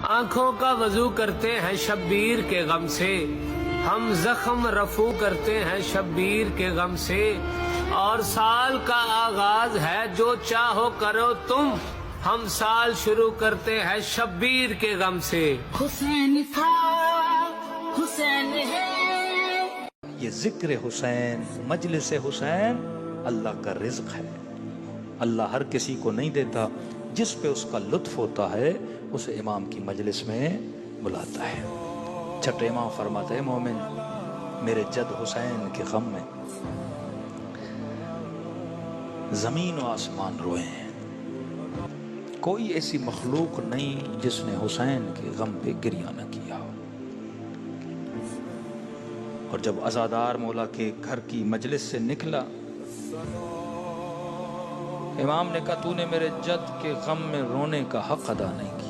آنکھوں کا وضو کرتے ہیں شبیر کے غم سے، ہم زخم رفو کرتے ہیں شبیر کے غم سے، اور سال کا آغاز ہے جو چاہو کرو تم، ہم سال شروع کرتے ہیں شبیر کے غم سے۔ حسین تھا حسین ہے۔ یہ ذکر حسین، مجلس حسین اللہ کا رزق ہے۔ اللہ ہر کسی کو نہیں دیتا، جس پہ اس کا لطف ہوتا ہے اسے امام کی مجلس میں بلاتا ہے۔ چھٹے امام فرماتے ہیں مومن میرے جد حسین کے غم میں زمین و آسمان روئے ہیں، کوئی ایسی مخلوق نہیں جس نے حسین کے غم پہ گریہ نہ کیا ہو۔ اور جب عزادار مولا کے گھر کی مجلس سے نکلا، امام نے کہا تو نے میرے جد کے غم میں رونے کا حق ادا نہیں کیا۔